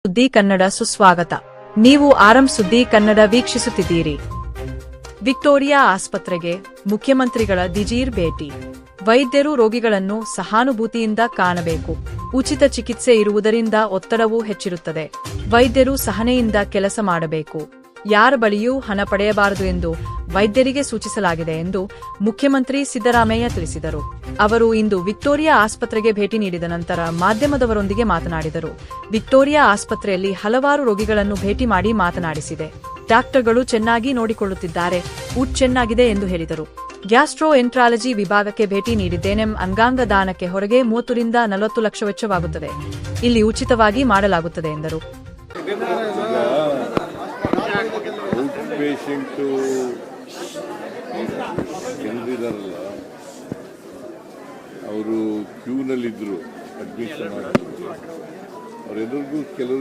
ಸುದ್ದಿ ಕನ್ನಡ ಸುಸ್ವಾಗತ. ನೀವು ಆರಂಭ ಸುದ್ದಿ ಕನ್ನಡ ವೀಕ್ಷಿಸುತ್ತಿದ್ದೀರಿ. ವಿಕ್ಟೋರಿಯಾ ಆಸ್ಪತ್ರೆಗೆ ಮುಖ್ಯಮಂತ್ರಿಗಳ ದಿಢೀರ್ ಭೇಟಿ. ವೈದ್ಯರು ರೋಗಿಗಳನ್ನು ಸಹಾನುಭೂತಿಯಿಂದ ಕಾಣಬೇಕು. ಉಚಿತ ಚಿಕಿತ್ಸೆ ಇರುವುದರಿಂದ ಒತ್ತಡವೂ ಹೆಚ್ಚಿರುತ್ತದೆ. ವೈದ್ಯರು ಸಹನೆಯಿಂದ ಕೆಲಸ ಮಾಡಬೇಕು. ಯಾರ ಬಳಿಯೂ ಹಣ ಪಡೆಯಬಾರದು ಎಂದು ವೈದ್ಯರಿಗೆ ಸೂಚಿಸಲಾಗಿದೆ ಎಂದು ಮುಖ್ಯಮಂತ್ರಿ ಸಿದ್ದರಾಮಯ್ಯ ತಿಳಿಸಿದರು. ಅವರು ಇಂದು ವಿಕ್ಟೋರಿಯಾ ಆಸ್ಪತ್ರೆಗೆ ಭೇಟಿ ನೀಡಿದ ನಂತರ ಮಾಧ್ಯಮದವರೊಂದಿಗೆ ಮಾತನಾಡಿದರು. ವಿಕ್ಟೋರಿಯಾ ಆಸ್ಪತ್ರೆಯಲ್ಲಿ ಹಲವಾರು ರೋಗಿಗಳನ್ನು ಭೇಟಿ ಮಾಡಿ ಮಾತನಾಡಿಸಿದೆ. ಡಾಕ್ಟರ್ಗಳು ಚೆನ್ನಾಗಿ ನೋಡಿಕೊಳ್ಳುತ್ತಿದ್ದಾರೆ, ಊಟ ಚೆನ್ನಾಗಿದೆ ಎಂದು ಹೇಳಿದರು. ಗ್ಯಾಸ್ಟ್ರೋ ಎಂಟ್ರಾಲಜಿ ವಿಭಾಗಕ್ಕೆ ಭೇಟಿ ನೀಡಿದ್ದೇನೆ. ಅಂಗಾಂಗ ದಾನಕ್ಕೆ ಹೊರಗೆ 30 ರಿಂದ 40 ಲಕ್ಷ ವೆಚ್ಚವಾಗುತ್ತದೆ. ಇಲ್ಲಿ ಉಚಿತವಾಗಿ ಮಾಡಲಾಗುತ್ತದೆ ಎಂದರು. ಪೇಷಂಟು ಕೆಲದಿದ್ದಾರಲ್ಲ, ಅವರು ಕ್ಯೂನಲ್ಲಿದ್ದರು, ಅಡ್ಮಿಷನ್ ಆಗಿದ್ರು. ಅವರೆಲ್ಲರಿಗೂ ಕೆಲವು